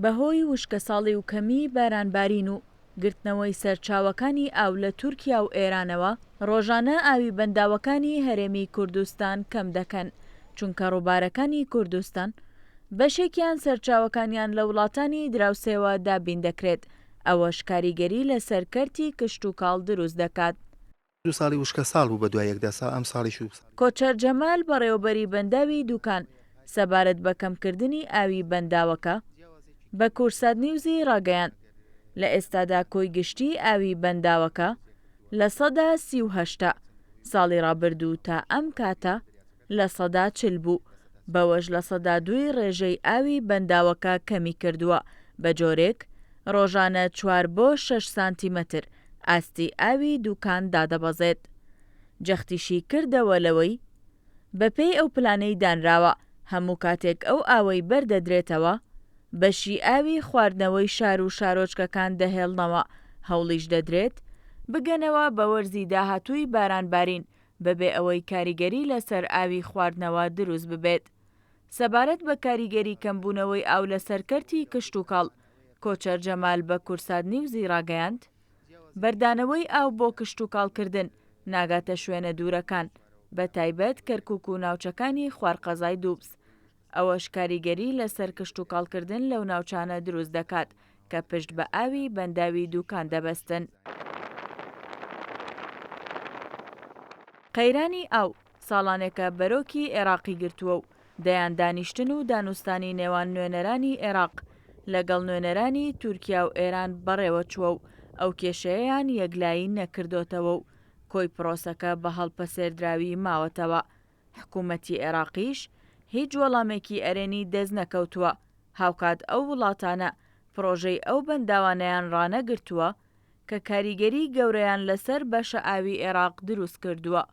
بەهۆی وشکە ساڵی و کەمی بارانبارین و گرتنەوەی سەرچاوەکانی ئاو لە تورکیا و ئێرانەوە ڕۆژانە ئاوی بەنداوەکانی هەرێمی کوردستان کەم دەکەن چونکە ڕووبارەکانی کوردستان بەشێکیان سەرچاوەکانیان لە وڵاتانی دراوسێوە دابین دەکرێت ئەوەش کاریگەری لە سەرکەرتی کشت و کاڵ دروست دەکات. دو ساڵی وشکە ساڵ بوو بە دوای یەکدا ساڵ ئەم ساڵیش کۆچەر جەمال بەڕێوەبەری بەنداوی دوکان سەبارەت بە کەمکردنی ئاوی بەنداوەکە بە کورسات نیوزی ڕاگەیاند لە ئێستادا کۆی گشتی ئاوی بەنداوەکە لە سەدا 38 ساڵی ڕابردوو تا ئەم کاتە لە سەدا 40 بوو بەوەش لە سەدا 2 ڕێژەی ئاوی بەنداوەکە کەمی کردووە بە جۆرێک ڕۆژانە 4 بۆ 6 سانتیمەتر ئاستی ئاوی دوکان دادەبەزێت. جەختیشی کردەوە لەوەی بەپێی ئەو پلانەی دانراوە هەموو کاتێک ئەو ئاوەی بەردەدرێتەوە بەشی ئاوی خواردنەوەی شار و شارۆچکەکان دەهێڵنەوە هەوڵیش دەدرێت بگەنەوە بە وەرزی داهاتووی بارانبارین بەبێ ئەوەی کاریگەری لەسەر ئاوی خواردنەوە دروست ببێت. سەبارەت بە کاریگەری کەمبوونەوەی ئاو لە سەرکەرتی کشت و کاڵ کۆچەر جەمال بە کورسات نیوزی ڕاگەیاند بەردانەوەی ئاو بۆ کشت و کاڵکردن ناگاتە شوێنە دوورەکان بە تایبەت کەرکووک و ناوچەکانی خوارقەزای دووبس ئەوەش کاریگەری لەسەر کشت و کاڵکردن لەو ناوچانە دروست دەکات کە پشت بە ئاوی بەنداوی دوکان دەبەستن. قەیرانی ئاو ساڵانێکە بەرۆکی عێراقی گرتووە و دەیان دانیشتن و دانوستانی نێوان نوێنەرانی عێراق لەگەڵ نوێنەرانی تورکیا و ئێران بەڕێوە چووە و ئەو کێشەیەیان یەکلایی نەکردوتەوە و کۆی پرۆسەکە بە هەڵپەسێردراوی ماوەتەوە. حکوومەتی عێراقیش هیچ وەڵامێکی ئەرێنی دەست نەکەوتووە هاوکات ئەو وڵاتانە پرۆژەی ئەو بەنداوانەیان ڕانەگرتووە کە کاریگەری گەورەیان لەسەر بەشە ئاوی عێراق دروست کردووە.